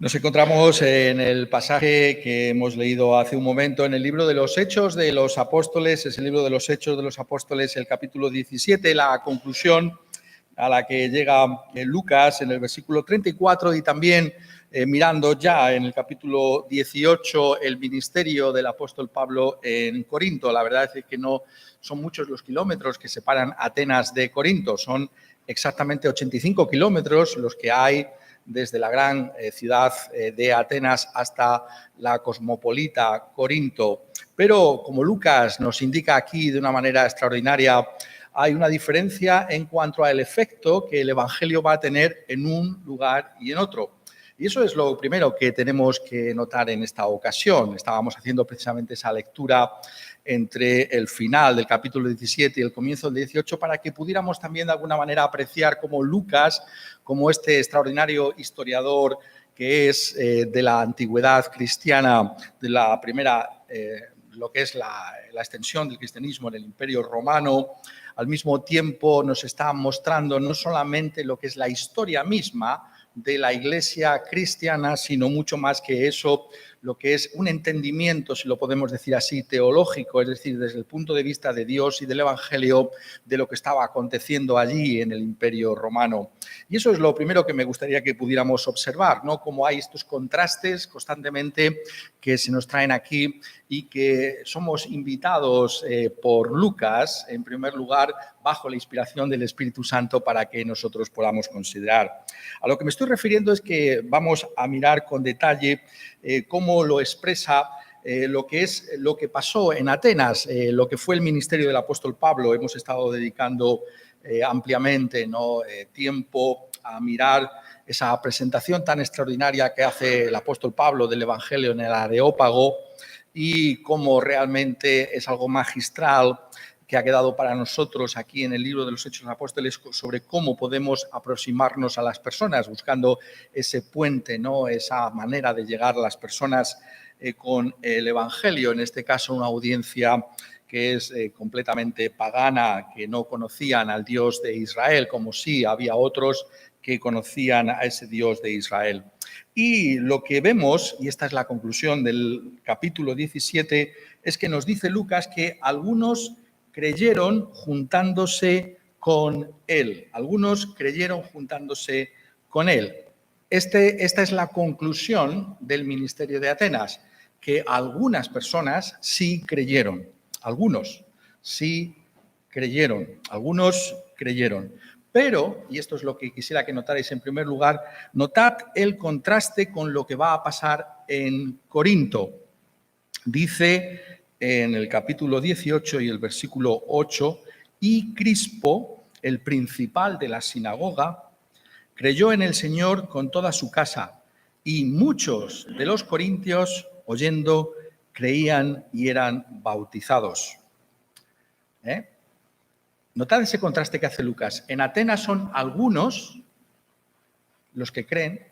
Nos encontramos en el pasaje que hemos leído hace un momento en el libro de los Hechos de los Apóstoles. Es el libro de los Hechos de los Apóstoles, el capítulo 17, la conclusión a la que llega Lucas en el versículo 34 y también mirando ya en el capítulo 18 el ministerio del apóstol Pablo en Corinto. La verdad es que no son muchos los kilómetros que separan Atenas de Corinto, son exactamente 85 kilómetros los que hay desde la gran ciudad de Atenas hasta la cosmopolita Corinto. Pero como Lucas nos indica aquí de una manera extraordinaria, hay una diferencia en cuanto al efecto que el Evangelio va a tener en un lugar y en otro. Y eso es lo primero que tenemos que notar en esta ocasión. Estábamos haciendo precisamente esa lectura entre el final del capítulo 17 y el comienzo del 18 para que pudiéramos también de alguna manera apreciar cómo Lucas, como este extraordinario historiador que es de la antigüedad cristiana, de la primera, lo que es la extensión del cristianismo en el Imperio Romano, al mismo tiempo nos está mostrando no solamente lo que es la historia misma de la Iglesia cristiana, sino mucho más que eso, lo que es un entendimiento, si lo podemos decir así, teológico, es decir, desde el punto de vista de Dios y del Evangelio, de lo que estaba aconteciendo allí en el Imperio Romano. Y eso es lo primero que me gustaría que pudiéramos observar, ¿no? Cómo hay estos contrastes constantemente que se nos traen aquí y que somos invitados por Lucas, en primer lugar, bajo la inspiración del Espíritu Santo para que nosotros podamos considerar. A lo que me estoy refiriendo es que vamos a mirar con detalle cómo lo expresa lo que pasó en Atenas, lo que fue el ministerio del apóstol Pablo. Hemos estado dedicando ampliamente tiempo a mirar esa presentación tan extraordinaria que hace el apóstol Pablo del Evangelio en el Areópago y cómo realmente es algo magistral que ha quedado para nosotros aquí en el libro de los Hechos de los Apóstoles sobre cómo podemos aproximarnos a las personas, buscando ese puente, ¿no? Esa manera de llegar a las personas con el Evangelio, en este caso una audiencia que es completamente pagana, que no conocían al Dios de Israel, como sí había otros que conocían a ese Dios de Israel. Y lo que vemos, y esta es la conclusión del capítulo 17, es que nos dice Lucas que algunos creyeron juntándose con él. Algunos creyeron juntándose con él. Esta es la conclusión del ministerio de Atenas, que algunas personas sí creyeron. Algunos sí creyeron. Algunos creyeron. Pero, y esto es lo que quisiera que notarais en primer lugar, notad el contraste con lo que va a pasar en Corinto. Dice en el capítulo 18 y el versículo 8, y Crispo, el principal de la sinagoga, creyó en el Señor con toda su casa, y muchos de los corintios, oyendo, creían y eran bautizados. Notad ese contraste que hace Lucas. En Atenas son algunos los que creen,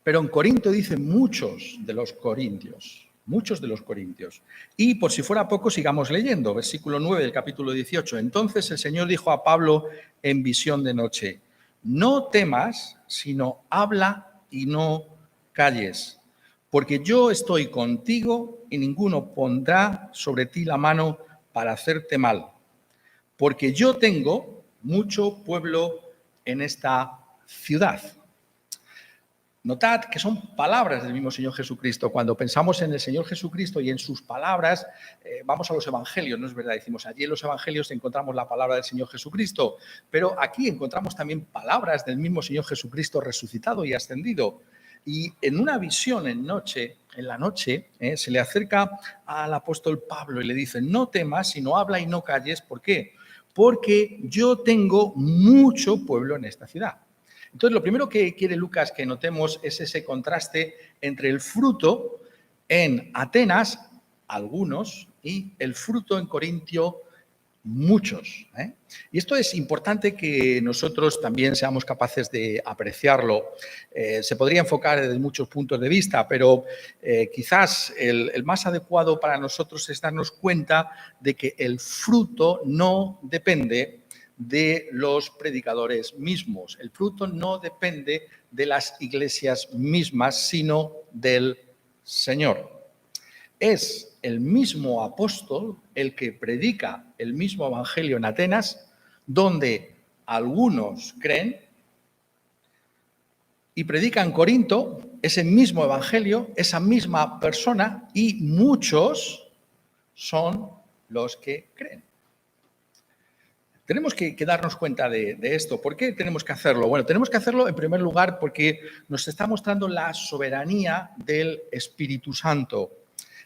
pero en Corinto dice muchos de los corintios. Muchos de los corintios. Y por si fuera poco, sigamos leyendo. Versículo 9 del capítulo 18. Entonces el Señor dijo a Pablo en visión de noche: no temas, sino habla y no calles, porque yo estoy contigo y ninguno pondrá sobre ti la mano para hacerte mal, porque yo tengo mucho pueblo en esta ciudad. Notad que son palabras del mismo Señor Jesucristo. Cuando pensamos en el Señor Jesucristo y en sus palabras, vamos a los evangelios, ¿no es verdad? Decimos, allí en los evangelios encontramos la palabra del Señor Jesucristo, pero aquí encontramos también palabras del mismo Señor Jesucristo resucitado y ascendido. Y en una visión en la noche, se le acerca al apóstol Pablo y le dice: no temas, sino habla y no calles. ¿Por qué? Porque yo tengo mucho pueblo en esta ciudad. Entonces, lo primero que quiere Lucas que notemos es ese contraste entre el fruto en Atenas, algunos, y el fruto en Corintio, muchos. Y esto es importante que nosotros también seamos capaces de apreciarlo. Se podría enfocar desde muchos puntos de vista, pero quizás el más adecuado para nosotros es darnos cuenta de que el fruto no depende de los predicadores mismos. El fruto no depende de las iglesias mismas, sino del Señor. Es el mismo apóstol el que predica el mismo evangelio en Atenas, donde algunos creen, y predica en Corinto ese mismo evangelio, esa misma persona, y muchos son los que creen. Tenemos que darnos cuenta de esto. ¿Por qué tenemos que hacerlo? Bueno, tenemos que hacerlo en primer lugar porque nos está mostrando la soberanía del Espíritu Santo.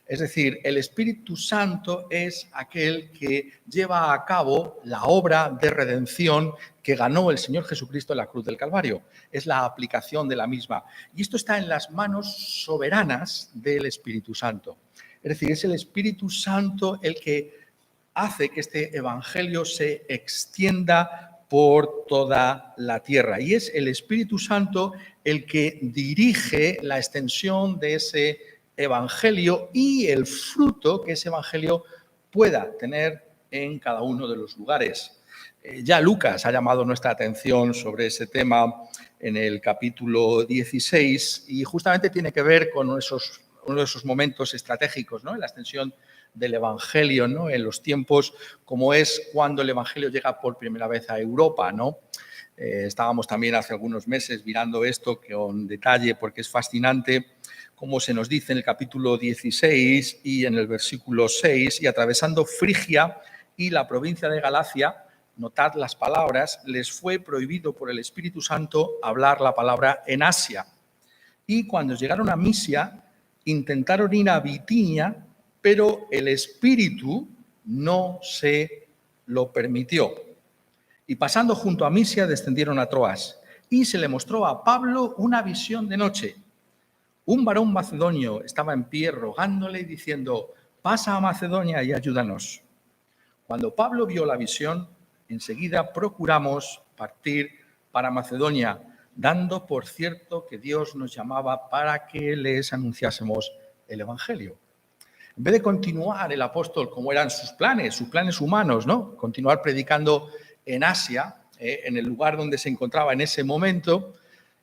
Es decir, el Espíritu Santo es aquel que lleva a cabo la obra de redención que ganó el Señor Jesucristo en la cruz del Calvario. Es la aplicación de la misma. Y esto está en las manos soberanas del Espíritu Santo. Es decir, es el Espíritu Santo el que hace que este evangelio se extienda por toda la tierra. Y es el Espíritu Santo el que dirige la extensión de ese evangelio y el fruto que ese evangelio pueda tener en cada uno de los lugares. Ya Lucas ha llamado nuestra atención sobre ese tema en el capítulo 16 y justamente tiene que ver con uno de esos momentos estratégicos, ¿no?, en la extensión del evangelio, ¿no?, en los tiempos como es cuando el evangelio llega por primera vez a Europa, ¿no? Estábamos también hace algunos meses mirando esto con detalle porque es fascinante como se nos dice en el capítulo 16 y en el versículo 6, y atravesando Frigia y la provincia de Galacia, notad las palabras, les fue prohibido por el Espíritu Santo hablar la palabra en Asia. Y cuando llegaron a Misia, intentaron ir a Bitinia, pero el Espíritu no se lo permitió. Y pasando junto a Misia, descendieron a Troas. Y se le mostró a Pablo una visión de noche. Un varón macedonio estaba en pie rogándole y diciendo, pasa a Macedonia y ayúdanos. Cuando Pablo vio la visión, enseguida procuramos partir para Macedonia, dando por cierto que Dios nos llamaba para que les anunciásemos el evangelio. En vez de continuar el apóstol como eran sus planes humanos, ¿no?, continuar predicando en Asia, en el lugar donde se encontraba en ese momento,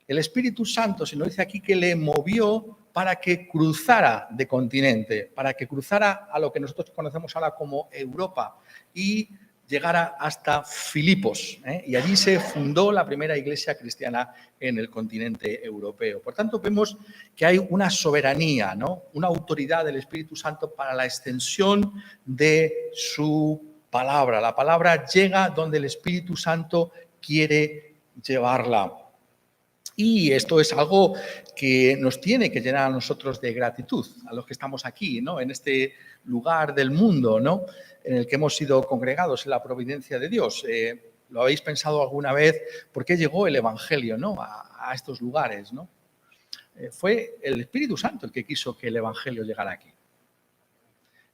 el Espíritu Santo se nos dice aquí que le movió para que cruzara de continente, para que cruzara a lo que nosotros conocemos ahora como Europa y llegara hasta Filipos, y allí se fundó la primera iglesia cristiana en el continente europeo. Por tanto, vemos que hay una soberanía, ¿no?, una autoridad del Espíritu Santo para la extensión de su palabra. La palabra llega donde el Espíritu Santo quiere llevarla. Y esto es algo que nos tiene que llenar a nosotros de gratitud, a los que estamos aquí, ¿no?, en este lugar del mundo, ¿no?, en el que hemos sido congregados en la providencia de Dios. ¿Lo habéis pensado alguna vez? ¿Por qué llegó el evangelio, ¿no?, a estos lugares, ¿no? Fue el Espíritu Santo el que quiso que el evangelio llegara aquí.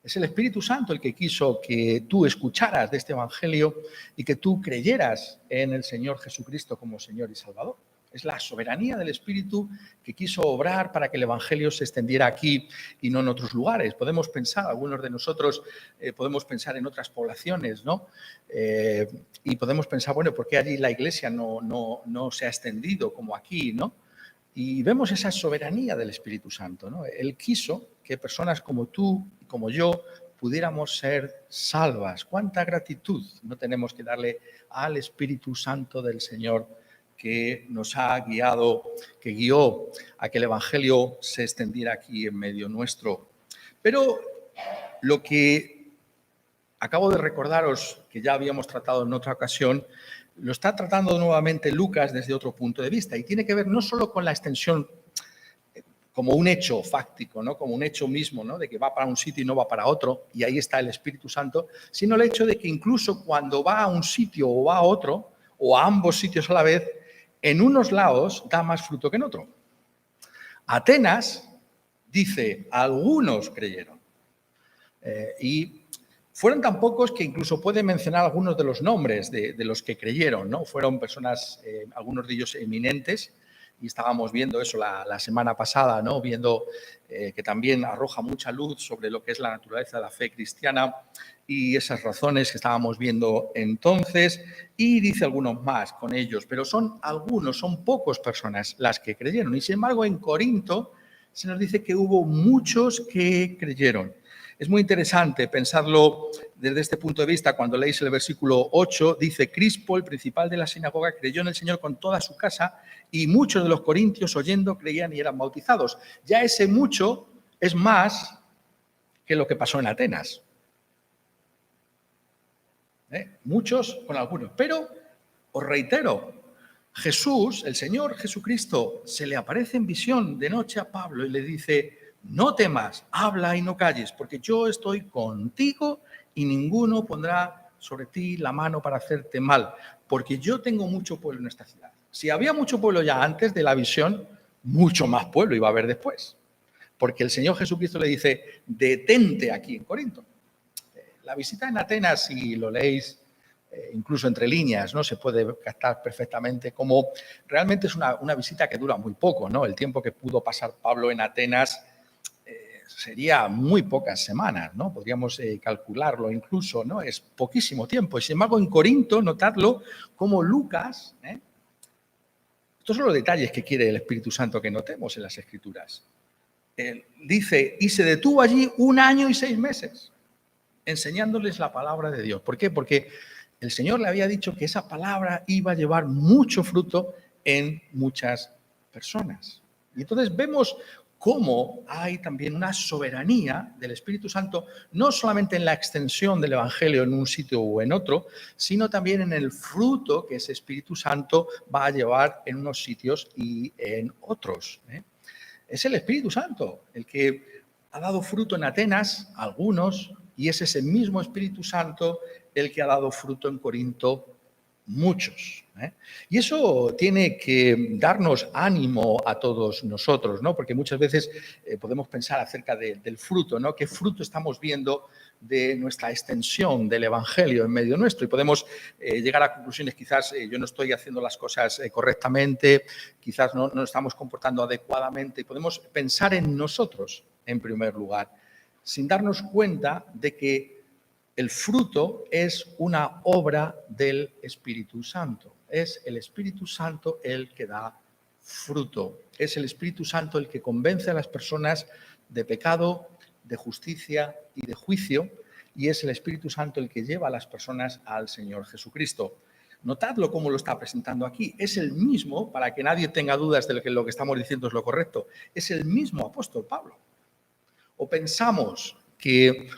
Es el Espíritu Santo el que quiso que tú escucharas de este evangelio y que tú creyeras en el Señor Jesucristo como Señor y Salvador. Es la soberanía del Espíritu que quiso obrar para que el evangelio se extendiera aquí y no en otros lugares. Podemos pensar, algunos de nosotros podemos pensar en otras poblaciones, ¿no? Y podemos pensar, bueno, ¿por qué allí la iglesia no se ha extendido como aquí, ¿no? Y vemos esa soberanía del Espíritu Santo, ¿no? Él quiso que personas como tú y como yo pudiéramos ser salvas. ¿Cuánta gratitud no tenemos que darle al Espíritu Santo del Señor que nos ha guiado, que guió a que el evangelio se extendiera aquí en medio nuestro? Pero lo que acabo de recordaros, que ya habíamos tratado en otra ocasión, lo está tratando nuevamente Lucas desde otro punto de vista y tiene que ver no solo con la extensión como un hecho fáctico, ¿no?, como un hecho mismo, ¿no?, de que va para un sitio y no va para otro, y ahí está el Espíritu Santo, sino el hecho de que incluso cuando va a un sitio o va a otro, o a ambos sitios a la vez, en unos lados da más fruto que en otro. Atenas dice, algunos creyeron. Y fueron tan pocos que incluso puede mencionar algunos de los nombres de los que creyeron, ¿no? Fueron personas, algunos de ellos eminentes, y estábamos viendo eso la semana pasada, ¿no? Viendo que también arroja mucha luz sobre lo que es la naturaleza de la fe cristiana y esas razones que estábamos viendo entonces, y dice algunos más con ellos, pero son pocas personas las que creyeron. Y sin embargo, en Corinto se nos dice que hubo muchos que creyeron. Es muy interesante pensarlo desde este punto de vista. Cuando leéis el versículo 8, dice: Crispo, el principal de la sinagoga, creyó en el Señor con toda su casa, y muchos de los corintios, oyendo, creían y eran bautizados. Ya ese mucho es más que lo que pasó en Atenas. Muchos con algunos. Pero os reitero, Jesús, el Señor Jesucristo, se le aparece en visión de noche a Pablo y le dice: no temas, habla y no calles, porque yo estoy contigo y ninguno pondrá sobre ti la mano para hacerte mal, porque yo tengo mucho pueblo en esta ciudad. Si había mucho pueblo ya antes de la visión, mucho más pueblo iba a haber después, porque el Señor Jesucristo le dice: detente aquí en Corinto. La visita en Atenas, si lo leéis incluso entre líneas, ¿no? Se puede captar perfectamente como realmente es una visita que dura muy poco, ¿no? El tiempo que pudo pasar Pablo en Atenas sería muy pocas semanas, ¿no? Podríamos calcularlo incluso, ¿no? Es poquísimo tiempo. Y sin embargo, en Corinto, notadlo, como Lucas, estos son los detalles que quiere el Espíritu Santo que notemos en las Escrituras. Dice: y se detuvo allí 1 año y 6 meses, enseñándoles la palabra de Dios. ¿Por qué? Porque el Señor le había dicho que esa palabra iba a llevar mucho fruto en muchas personas. Y entonces vemos cómo hay también una soberanía del Espíritu Santo, no solamente en la extensión del Evangelio en un sitio o en otro, sino también en el fruto que ese Espíritu Santo va a llevar en unos sitios y en otros. Es el Espíritu Santo el que ha dado fruto en Atenas, algunos, y es ese mismo Espíritu Santo el que ha dado fruto en Corinto, muchos. Y eso tiene que darnos ánimo a todos nosotros, ¿no? Porque muchas veces podemos pensar acerca del fruto, ¿no? ¿Qué fruto estamos viendo de nuestra extensión del Evangelio en medio nuestro? Y podemos llegar a conclusiones: quizás yo no estoy haciendo las cosas correctamente, quizás no nos estamos comportando adecuadamente. Y podemos pensar en nosotros, en primer lugar, sin darnos cuenta de que el fruto es una obra del Espíritu Santo. Es el Espíritu Santo el que da fruto. Es el Espíritu Santo el que convence a las personas de pecado, de justicia y de juicio, y es el Espíritu Santo el que lleva a las personas al Señor Jesucristo. Notadlo cómo lo está presentando aquí. Es el mismo, para que nadie tenga dudas de que lo que estamos diciendo es lo correcto, es el mismo apóstol Pablo. O pensamos que,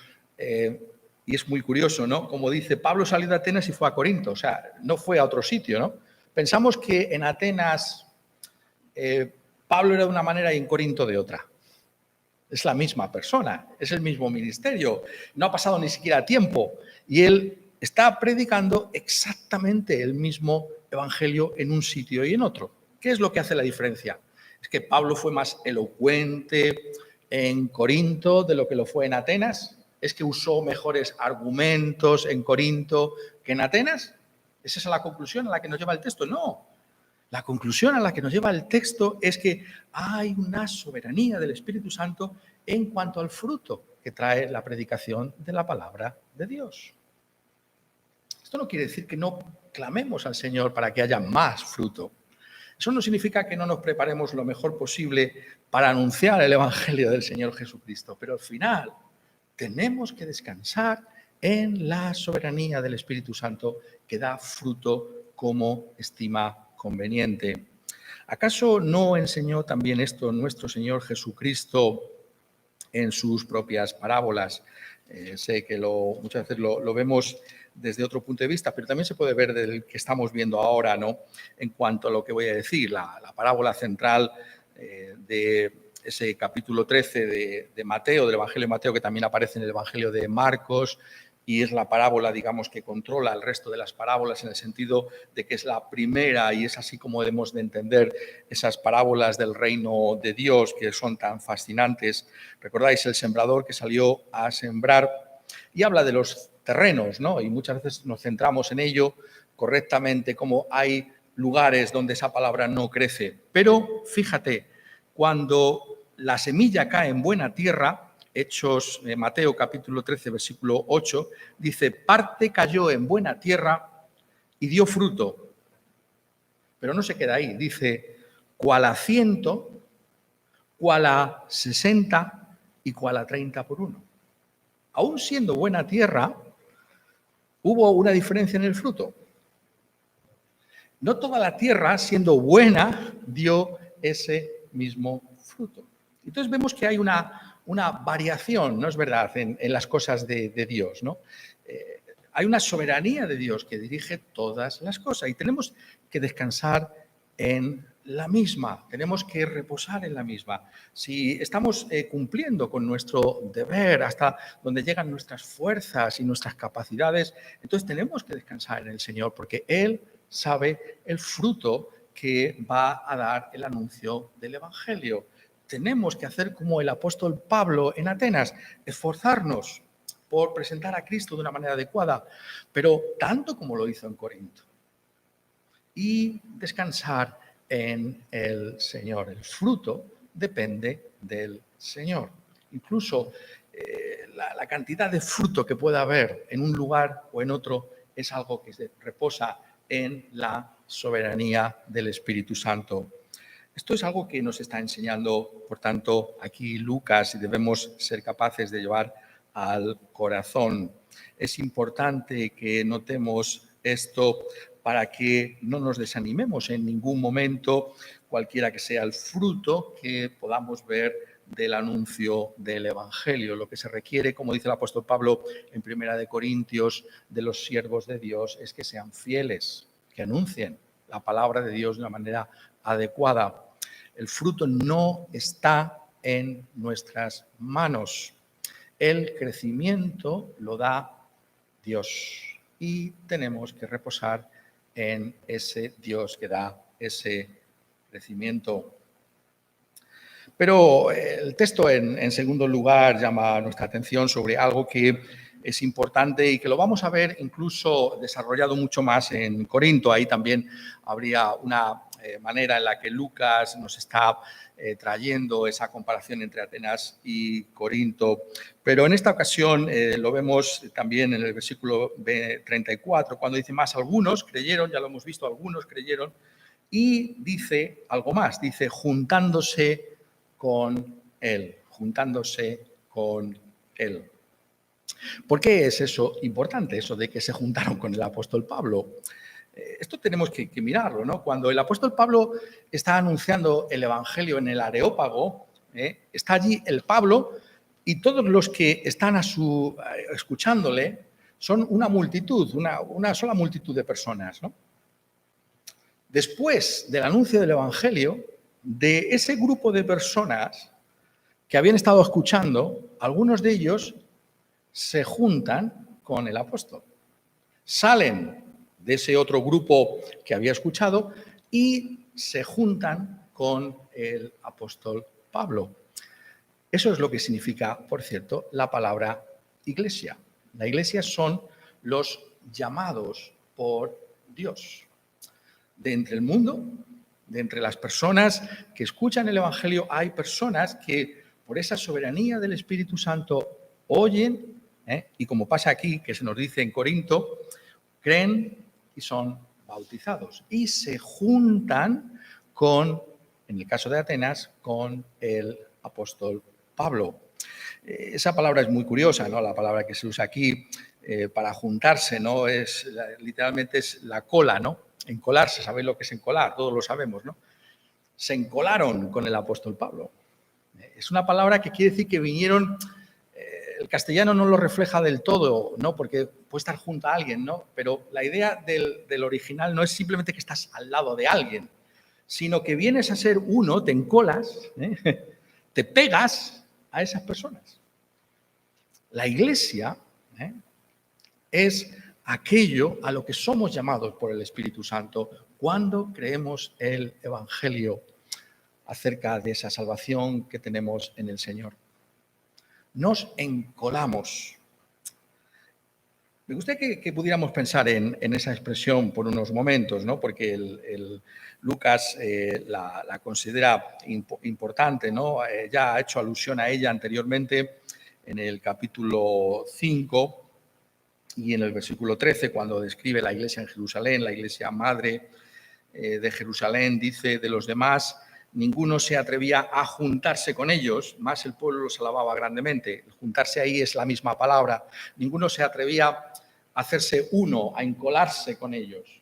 y es muy curioso, ¿no? Como dice, Pablo salió de Atenas y fue a Corinto, o sea, no fue a otro sitio, ¿no? Pensamos que en Atenas Pablo era de una manera y en Corinto de otra. Es la misma persona, es el mismo ministerio, no ha pasado ni siquiera tiempo y él está predicando exactamente el mismo evangelio en un sitio y en otro. ¿Qué es lo que hace la diferencia? Es que Pablo fue más elocuente en Corinto de lo que lo fue en Atenas. ¿Es que usó mejores argumentos en Corinto que en Atenas? ¿Es esa la conclusión a la que nos lleva el texto? No. La conclusión a la que nos lleva el texto es que hay una soberanía del Espíritu Santo en cuanto al fruto que trae la predicación de la palabra de Dios. Esto no quiere decir que no clamemos al Señor para que haya más fruto. Eso no significa que no nos preparemos lo mejor posible para anunciar el Evangelio del Señor Jesucristo, pero al final tenemos que descansar en la soberanía del Espíritu Santo que da fruto como estima conveniente. ¿Acaso no enseñó también esto nuestro Señor Jesucristo en sus propias parábolas? Sé que muchas veces lo vemos desde otro punto de vista, pero también se puede ver del que estamos viendo ahora, ¿no? En cuanto a lo que voy a decir, la parábola central de ese capítulo 13 de Mateo, del Evangelio de Mateo, que también aparece en el Evangelio de Marcos, y es la parábola, digamos, que controla el resto de las parábolas en el sentido de que es la primera y es así como debemos de entender esas parábolas del reino de Dios que son tan fascinantes. Recordáis el sembrador que salió a sembrar y habla de los terrenos, ¿no? Y muchas veces nos centramos en ello correctamente, como hay lugares donde esa palabra no crece. Pero fíjate, cuando la semilla cae en buena tierra, Hechos, Mateo capítulo 13, versículo 8, dice, parte cayó en buena tierra y dio fruto. Pero no se queda ahí, dice, cual a 100, cual a 60 y cual a 30 por uno. Aún siendo buena tierra, hubo una diferencia en el fruto. No toda la tierra, siendo buena, dio ese mismo fruto. Entonces vemos que hay una variación, ¿no es verdad?, en las cosas de Dios, ¿no? Hay una soberanía de Dios que dirige todas las cosas y tenemos que descansar en la misma, tenemos que reposar en la misma. Si estamos cumpliendo con nuestro deber hasta donde llegan nuestras fuerzas y nuestras capacidades, entonces tenemos que descansar en el Señor porque Él sabe el fruto que va a dar el anuncio del Evangelio. Tenemos que hacer como el apóstol Pablo en Atenas, esforzarnos por presentar a Cristo de una manera adecuada, pero tanto como lo hizo en Corinto. Y descansar en el Señor. El fruto depende del Señor. Incluso la cantidad de fruto que pueda haber en un lugar o en otro es algo que se reposa en la soberanía del Espíritu Santo. Esto es algo que nos está enseñando, por tanto, aquí Lucas y debemos ser capaces de llevar al corazón. Es importante que notemos esto para que no nos desanimemos en ningún momento, cualquiera que sea el fruto que podamos ver del anuncio del Evangelio. Lo que se requiere, como dice el apóstol Pablo en 1 Corintios, de los siervos de Dios es que sean fieles, que anuncien la palabra de Dios de una manera adecuada. El fruto no está en nuestras manos. El crecimiento lo da Dios y tenemos que reposar en ese Dios que da ese crecimiento. Pero el texto, en segundo lugar, llama nuestra atención sobre algo que es importante y que lo vamos a ver incluso desarrollado mucho más en Corinto. Ahí también habría una manera en la que Lucas nos está trayendo esa comparación entre Atenas y Corinto. Pero en esta ocasión lo vemos también en el versículo 34, cuando dice más, algunos creyeron, ya lo hemos visto, algunos creyeron, y dice algo más, dice juntándose con Él, juntándose con Él. ¿Por qué es eso importante, eso de que se juntaron con el apóstol Pablo? Esto tenemos que mirarlo, ¿no? Cuando el apóstol Pablo está anunciando el Evangelio en el Areópago, está allí el Pablo y todos los que están escuchándole son una multitud, una sola multitud de personas, ¿no? Después del anuncio del Evangelio, de ese grupo de personas que habían estado escuchando, algunos de ellos se juntan con el apóstol. Salen de ese otro grupo que había escuchado y se juntan con el apóstol Pablo. Eso es lo que significa, por cierto, la palabra iglesia. La iglesia son los llamados por Dios. De entre el mundo, de entre las personas que escuchan el Evangelio, hay personas que por esa soberanía del Espíritu Santo oyen, y como pasa aquí, que se nos dice en Corinto, creen y son bautizados. Y se juntan con, en el caso de Atenas, con el apóstol Pablo. Esa palabra es muy curiosa, ¿no? La palabra que se usa aquí para juntarse, ¿no? Literalmente es la cola, ¿no? Encolarse, ¿sabéis lo que es encolar? Todos lo sabemos, ¿no? Se encolaron con el apóstol Pablo. Es una palabra que quiere decir que vinieron, el castellano no lo refleja del todo, ¿no? Porque puede estar junto a alguien, ¿no? Pero la idea del original no es simplemente que estás al lado de alguien, sino que vienes a ser uno, te encolas, te pegas a esas personas. La iglesia es aquello a lo que somos llamados por el Espíritu Santo cuando creemos el Evangelio acerca de esa salvación que tenemos en el Señor. Nos encolamos. Me gustaría que pudiéramos pensar en esa expresión por unos momentos, ¿no? Porque Lucas la considera importante, ¿no? Ya ha hecho alusión a ella anteriormente en el capítulo 5 y en el versículo 13, cuando describe la iglesia en Jerusalén, la iglesia madre de Jerusalén, dice de los demás: ninguno se atrevía a juntarse con ellos, más el pueblo los alababa grandemente. Juntarse ahí es la misma palabra. Ninguno se atrevía a hacerse uno, a encolarse con ellos.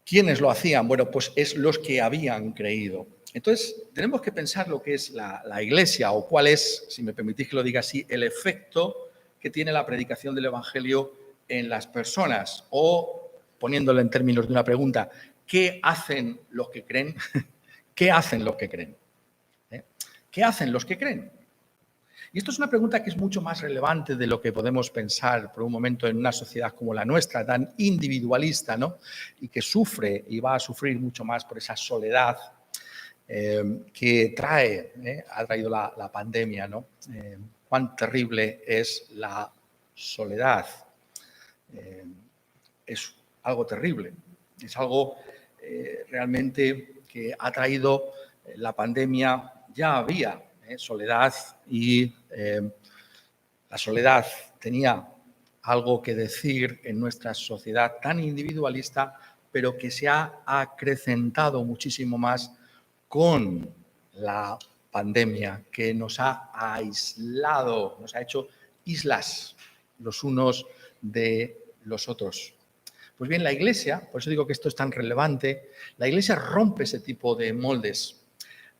¿Quiénes lo hacían? Bueno, pues es los que habían creído. Entonces, tenemos que pensar lo que es la iglesia, o cuál es, si me permitís que lo diga así, el efecto que tiene la predicación del Evangelio en las personas. O, poniéndolo en términos de una pregunta, ¿qué hacen los que creen? ¿Qué hacen los que creen? ¿Qué hacen los que creen? Y esto es una pregunta que es mucho más relevante de lo que podemos pensar por un momento en una sociedad como la nuestra, tan individualista, ¿no? Y que sufre y va a sufrir mucho más por esa soledad que ha traído la pandemia, ¿no? Cuán terrible es la soledad. Es algo terrible, es algo realmente que ha traído la pandemia. Ya había soledad, y la soledad tenía algo que decir en nuestra sociedad tan individualista, pero que se ha acrecentado muchísimo más con la pandemia, que nos ha aislado, nos ha hecho islas los unos de los otros. Pues bien, la Iglesia, por eso digo que esto es tan relevante, la Iglesia rompe ese tipo de moldes.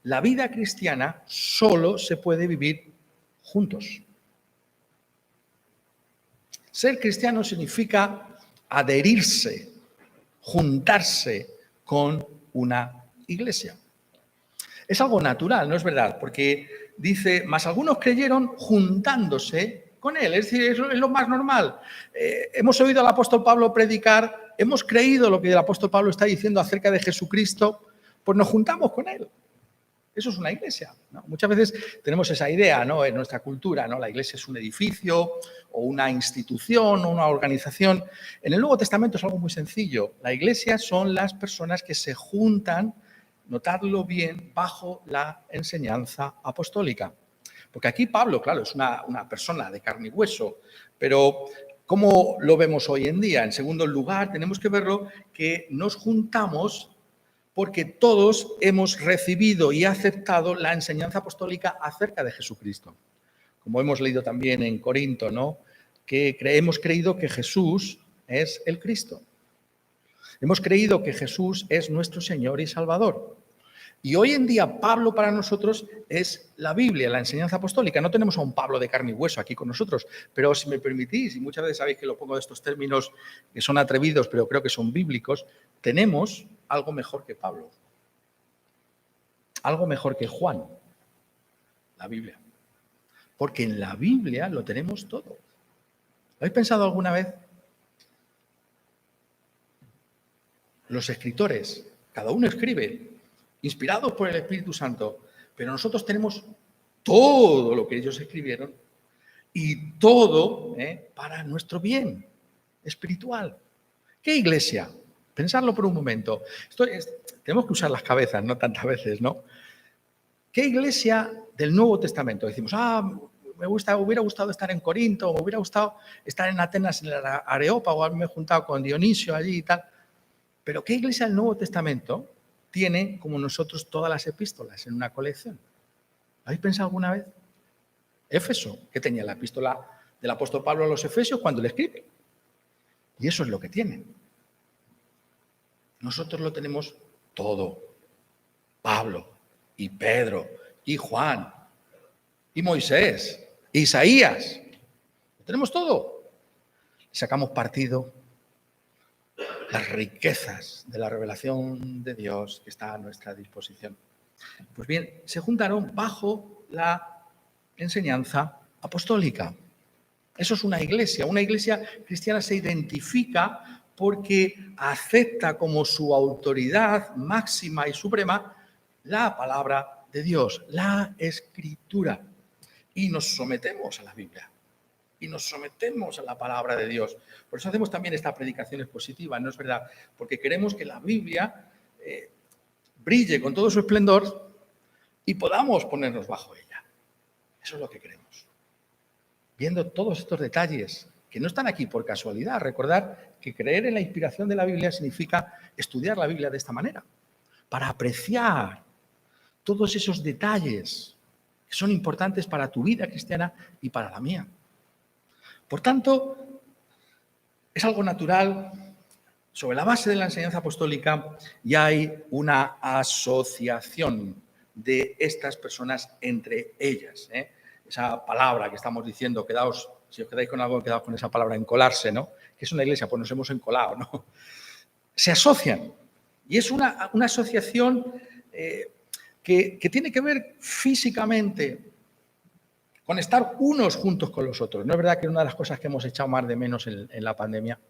La vida cristiana solo se puede vivir juntos. Ser cristiano significa adherirse, juntarse con una iglesia. Es algo natural, ¿no es verdad? Porque dice, más algunos creyeron juntándose con él. Es decir, es lo más normal. Hemos oído al apóstol Pablo predicar, hemos creído lo que el apóstol Pablo está diciendo acerca de Jesucristo, pues nos juntamos con él. Eso es una iglesia, ¿no? Muchas veces tenemos esa idea, ¿no? En nuestra cultura, ¿no? La iglesia es un edificio o una institución o una organización. En el Nuevo Testamento es algo muy sencillo. La iglesia son las personas que se juntan, notadlo bien, bajo la enseñanza apostólica. Porque aquí Pablo, claro, es una persona de carne y hueso, pero ¿cómo lo vemos hoy en día? En segundo lugar, tenemos que verlo que nos juntamos porque todos hemos recibido y aceptado la enseñanza apostólica acerca de Jesucristo. Como hemos leído también en Corinto, ¿no? Que hemos creído que Jesús es el Cristo. Hemos creído que Jesús es nuestro Señor y Salvador. Y hoy en día Pablo para nosotros es la Biblia, la enseñanza apostólica. No tenemos a un Pablo de carne y hueso aquí con nosotros, pero si me permitís, y muchas veces sabéis que lo pongo de estos términos que son atrevidos, pero creo que son bíblicos, tenemos algo mejor que Pablo, algo mejor que Juan, la Biblia. Porque en la Biblia lo tenemos todo. ¿Lo habéis pensado alguna vez? Los escritores, cada uno escribe, inspirados por el Espíritu Santo, pero nosotros tenemos todo lo que ellos escribieron y todo para nuestro bien espiritual. ¿Qué iglesia? Pensarlo por un momento. Tenemos que usar las cabezas, no tantas veces, ¿no? ¿Qué iglesia del Nuevo Testamento? Decimos, me hubiera gustado estar en Corinto, me hubiera gustado estar en Atenas, en el Areópago, haberme juntado con Dionisio allí y tal. Pero ¿qué iglesia del Nuevo Testamento tiene, como nosotros, todas las epístolas en una colección? ¿Lo habéis pensado alguna vez? Éfeso, que tenía la epístola del apóstol Pablo a los Efesios cuando le escribe. Y eso es lo que tienen. Nosotros lo tenemos todo. Pablo, y Pedro, y Juan, y Moisés, e Isaías. Lo tenemos todo. Sacamos partido las riquezas de la revelación de Dios que está a nuestra disposición. Pues bien, se juntaron bajo la enseñanza apostólica. Eso es una iglesia. Una iglesia cristiana se identifica porque acepta como su autoridad máxima y suprema la palabra de Dios, la Escritura. Y nos sometemos a la Biblia. y nos sometemos a la palabra de Dios. Por eso hacemos también esta predicación expositiva, ¿no es verdad? Porque queremos que la Biblia brille con todo su esplendor y podamos ponernos bajo ella. Eso es lo que queremos. Viendo todos estos detalles que no están aquí por casualidad. Recordar que creer en la inspiración de la Biblia significa estudiar la Biblia de esta manera, para apreciar todos esos detalles que son importantes para tu vida cristiana y para la mía. Por tanto, es algo natural. Sobre la base de la enseñanza apostólica ya hay una asociación de estas personas entre ellas. Esa palabra que estamos diciendo, quedaos, si os quedáis con algo, quedaos con esa palabra, encolarse, ¿no? ¿Qué es una iglesia? Pues nos hemos encolado, ¿no? Se asocian. Y es una asociación que tiene que ver físicamente con estar unos juntos con los otros. ¿No es verdad que una de las cosas que hemos echado más de menos en la pandemia,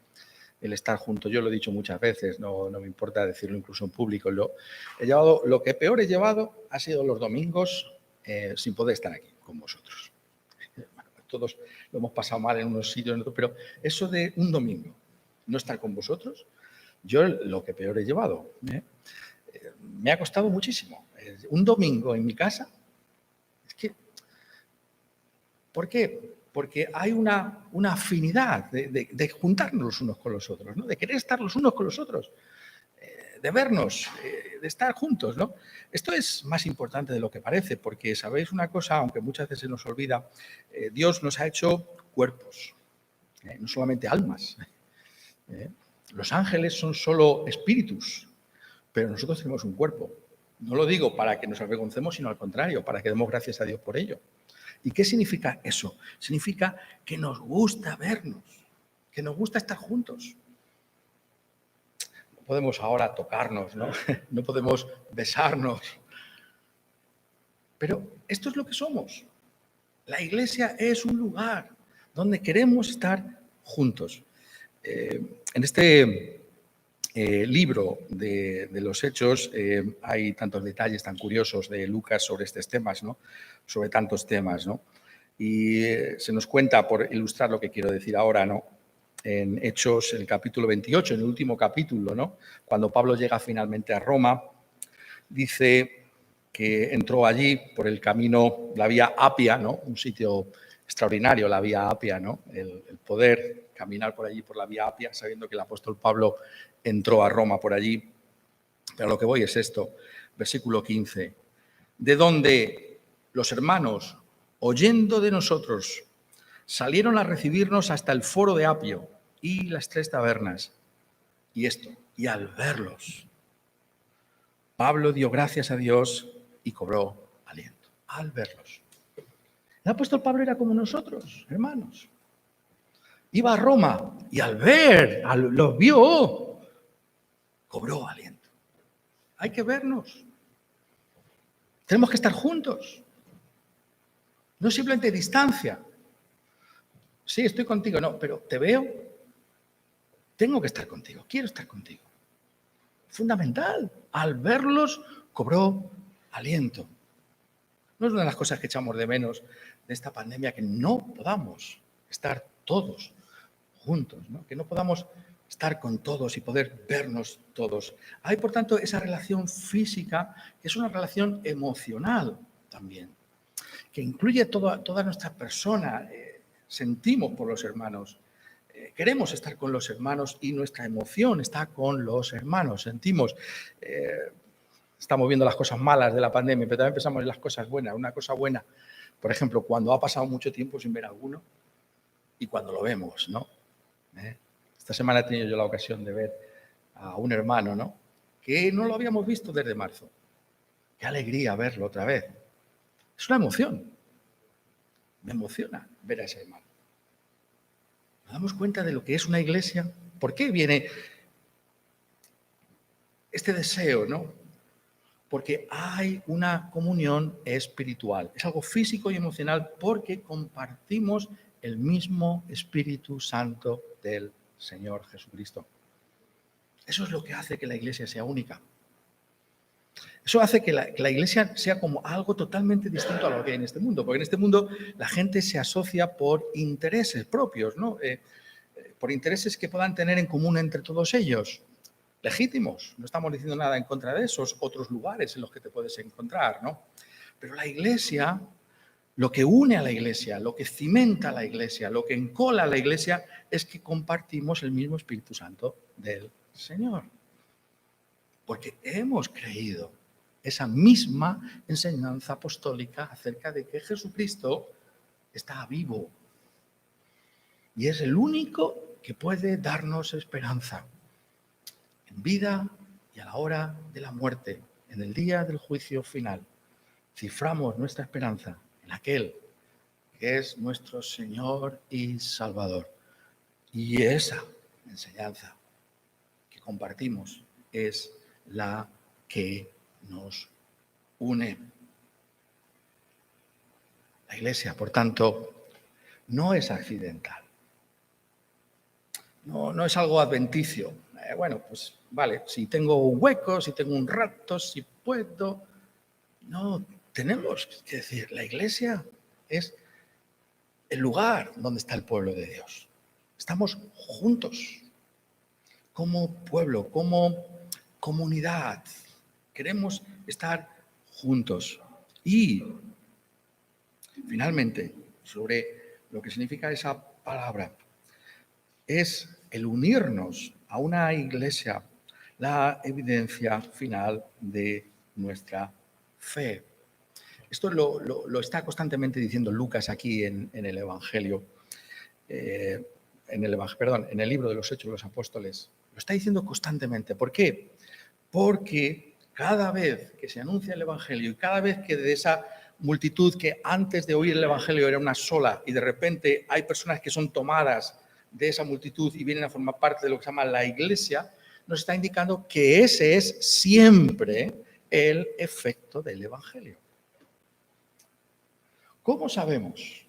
el estar juntos? Yo lo he dicho muchas veces, no me importa decirlo incluso en público. Lo que peor he llevado ha sido los domingos sin poder estar aquí con vosotros. Todos lo hemos pasado mal en unos sitios, en otros, pero eso de un domingo no estar con vosotros, yo lo que peor he llevado. Me ha costado muchísimo. Un domingo en mi casa, es que, ¿por qué? Porque hay una afinidad de juntarnos los unos con los otros, ¿no? De querer estar los unos con los otros, de vernos, de estar juntos, ¿no? Esto es más importante de lo que parece, porque sabéis una cosa, aunque muchas veces se nos olvida, Dios nos ha hecho cuerpos, no solamente almas. Los ángeles son solo espíritus, pero nosotros tenemos un cuerpo. No lo digo para que nos avergoncemos, sino al contrario, para que demos gracias a Dios por ello. ¿Y qué significa eso? Significa que nos gusta vernos, que nos gusta estar juntos. No podemos ahora tocarnos, ¿no? No podemos besarnos. Pero esto es lo que somos. La iglesia es un lugar donde queremos estar juntos. En este libro de los Hechos hay tantos detalles tan curiosos de Lucas sobre estos temas, ¿no? Sobre tantos temas, ¿no? Y se nos cuenta, por ilustrar lo que quiero decir ahora, ¿no? En Hechos, el capítulo 28, en el último capítulo, ¿no? Cuando Pablo llega finalmente a Roma, dice que entró allí por el camino, la vía Apia, ¿no? Un sitio extraordinario, la vía Apia, ¿no? El poder caminar por allí, por la vía Apia, sabiendo que el apóstol Pablo entró a Roma por allí. Pero lo que voy es esto, versículo 15, de donde los hermanos, oyendo de nosotros, salieron a recibirnos hasta el foro de Apio y las 3 tabernas. Y esto, y al verlos, Pablo dio gracias a Dios y cobró aliento. Al verlos. El apóstol Pablo era como nosotros, hermanos. Iba a Roma y al ver, los vio, cobró aliento. Hay que vernos. Tenemos que estar juntos. No simplemente distancia. Sí, estoy contigo, no, pero te veo. Tengo que estar contigo, quiero estar contigo. Fundamental. Al verlos, cobró aliento. No es una de las cosas que echamos de menos de esta pandemia, que no podamos estar todos juntos, ¿no? Que no podamos estar con todos y poder vernos todos. Hay, por tanto, esa relación física, que es una relación emocional también, que incluye toda nuestra persona. Sentimos por los hermanos, queremos estar con los hermanos y nuestra emoción está con los hermanos. Sentimos, estamos viendo las cosas malas de la pandemia, pero también pensamos en las cosas buenas. Una cosa buena, por ejemplo, cuando ha pasado mucho tiempo sin ver a alguno y cuando lo vemos, ¿no? Esta semana he tenido yo la ocasión de ver a un hermano, ¿no? Que no lo habíamos visto desde marzo. Qué alegría verlo otra vez. Es una emoción. Me emociona ver a ese hermano. Nos damos cuenta de lo que es una iglesia. ¿Por qué viene este deseo, no? Porque hay una comunión espiritual. Es algo físico y emocional porque compartimos el mismo Espíritu Santo del Señor Jesucristo. Eso es lo que hace que la iglesia sea única. Eso hace que la Iglesia sea como algo totalmente distinto a lo que hay en este mundo, porque en este mundo la gente se asocia por intereses propios, ¿no? Por intereses que puedan tener en común entre todos ellos, legítimos. No estamos diciendo nada en contra de esos otros lugares en los que te puedes encontrar, ¿no? Pero la Iglesia, lo que une a la Iglesia, lo que cimenta a la Iglesia, lo que encola a la Iglesia es que compartimos el mismo Espíritu Santo del Señor. Porque hemos creído esa misma enseñanza apostólica acerca de que Jesucristo está vivo y es el único que puede darnos esperanza en vida y a la hora de la muerte, en el día del juicio final. Ciframos nuestra esperanza en aquel que es nuestro Señor y Salvador. Y esa enseñanza que compartimos es la que nos une. La Iglesia, por tanto, no es accidental. No es algo adventicio. Bueno, pues vale, si tengo un hueco, si tengo un rato, si puedo. No, tenemos que decir, la Iglesia es el lugar donde está el pueblo de Dios. Estamos juntos, como pueblo, como comunidad. Queremos estar juntos. Y, finalmente, sobre lo que significa esa palabra, es el unirnos a una iglesia, la evidencia final de nuestra fe. Esto lo está constantemente diciendo Lucas aquí en el Evangelio, en el libro de los Hechos de los Apóstoles. Lo está diciendo constantemente. ¿Por qué? Porque cada vez que se anuncia el Evangelio y cada vez que de esa multitud que antes de oír el Evangelio era una sola y de repente hay personas que son tomadas de esa multitud y vienen a formar parte de lo que se llama la Iglesia, nos está indicando que ese es siempre el efecto del Evangelio. ¿Cómo sabemos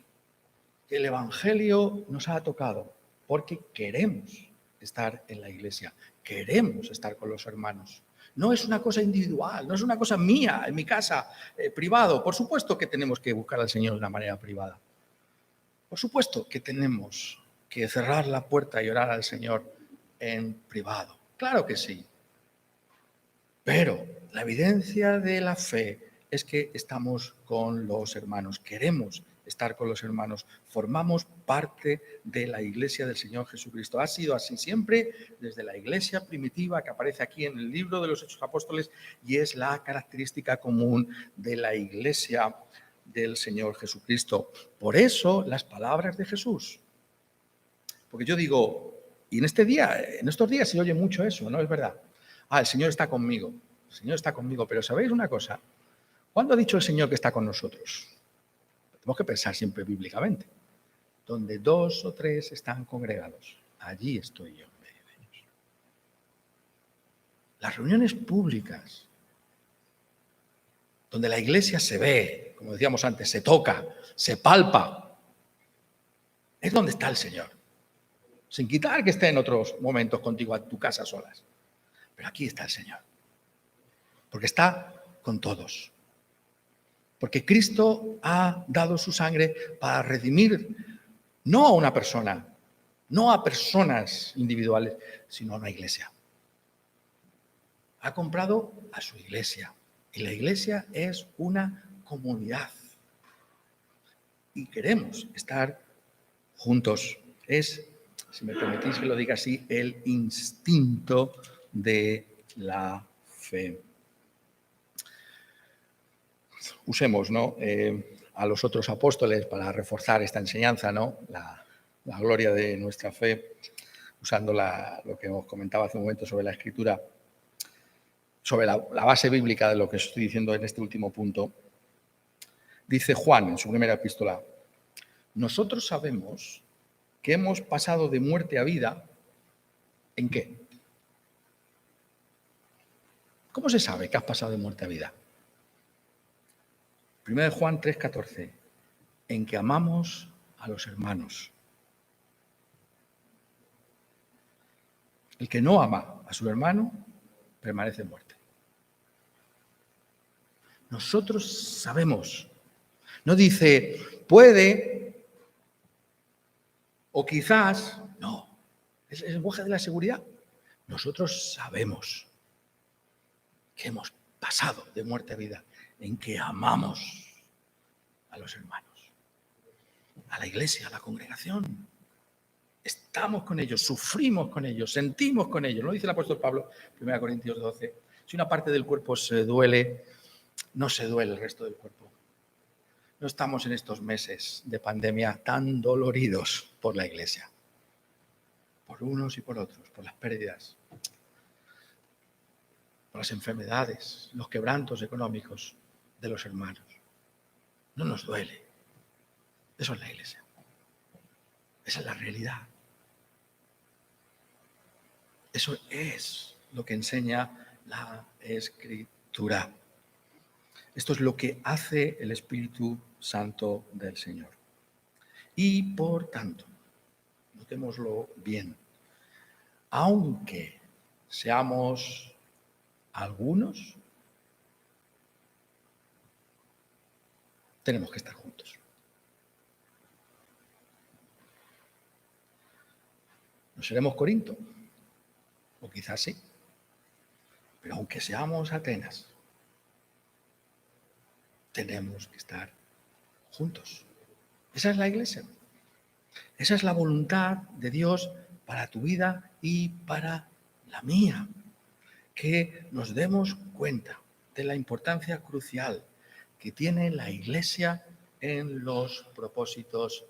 que el Evangelio nos ha tocado? Porque queremos estar en la Iglesia, queremos estar con los hermanos. No es una cosa individual, no es una cosa mía, en mi casa, privado. Por supuesto que tenemos que buscar al Señor de una manera privada. Por supuesto que tenemos que cerrar la puerta y orar al Señor en privado. Claro que sí. Pero la evidencia de la fe es que estamos con los hermanos, queremos estar con los hermanos, formamos parte de la Iglesia del Señor Jesucristo. Ha sido así siempre desde la Iglesia primitiva que aparece aquí en el libro de los Hechos Apóstoles y es la característica común de la Iglesia del Señor Jesucristo. Por eso las palabras de Jesús. Porque yo digo, y en estos días se oye mucho eso, ¿no? Es verdad. El Señor está conmigo. El Señor está conmigo. Pero ¿sabéis una cosa? ¿Cuándo ha dicho el Señor que está con nosotros? Tenemos que pensar siempre bíblicamente. Donde 2 o 3 están congregados, allí estoy yo en medio de ellos. Las reuniones públicas, donde la Iglesia se ve, como decíamos antes, se toca, se palpa, es donde está el Señor. Sin quitar que esté en otros momentos contigo a tu casa solas. Pero aquí está el Señor. Porque está con todos. Porque Cristo ha dado su sangre para redimir no a una persona, no a personas individuales, sino a una iglesia. Ha comprado a su iglesia. Y la iglesia es una comunidad. Y queremos estar juntos. Es, si me permitís que lo diga así, el instinto de la fe. Usemos, ¿no? A los otros apóstoles para reforzar esta enseñanza, ¿no? La gloria de nuestra fe, usando lo que os comentaba hace un momento sobre la Escritura, sobre la base bíblica de lo que estoy diciendo en este último punto. Dice Juan en su primera epístola: nosotros sabemos que hemos pasado de muerte a vida. ¿En qué? ¿Cómo se sabe que has pasado de muerte a vida? 1 Juan 3,14. En que amamos a los hermanos. El que no ama a su hermano permanece en muerte. Nosotros sabemos. No dice, puede o quizás. No, es el lenguaje de la seguridad. Nosotros sabemos que hemos pasado de muerte a vida, en que amamos a los hermanos, a la iglesia, a la congregación. Estamos con ellos, sufrimos con ellos, sentimos con ellos. ¿No dice el apóstol Pablo, 1 Corintios 12? Si una parte del cuerpo se duele, no se duele el resto del cuerpo. No estamos en estos meses de pandemia tan doloridos por la iglesia, por unos y por otros, por las pérdidas, por las enfermedades, los quebrantos económicos de los hermanos. No nos duele. Eso es la iglesia. Esa es la realidad. Eso es lo que enseña la Escritura. Esto es lo que hace el Espíritu Santo del Señor. Y por tanto, notémoslo bien, aunque seamos algunos, tenemos que estar juntos. No seremos Corinto, o quizás sí, pero aunque seamos Atenas, tenemos que estar juntos. Esa es la iglesia. Esa es la voluntad de Dios para tu vida y para la mía. Que nos demos cuenta de la importancia crucial que tiene la iglesia en los propósitos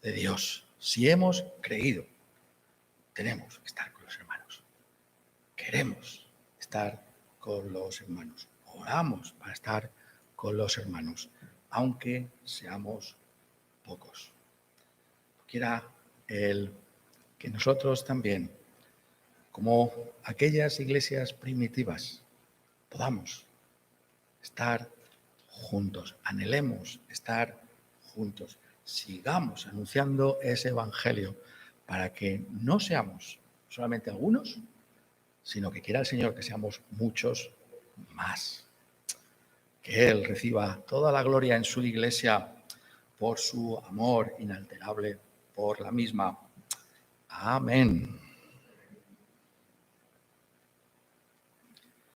de Dios. Si hemos creído, tenemos que estar con los hermanos. Queremos estar con los hermanos. Oramos para estar con los hermanos, aunque seamos pocos. Quiera el que nosotros también, como aquellas iglesias primitivas, podamos estar juntos, anhelemos estar juntos, sigamos anunciando ese evangelio para que no seamos solamente algunos, sino que quiera el Señor que seamos muchos más. Que Él reciba toda la gloria en su iglesia por su amor inalterable por la misma. Amén.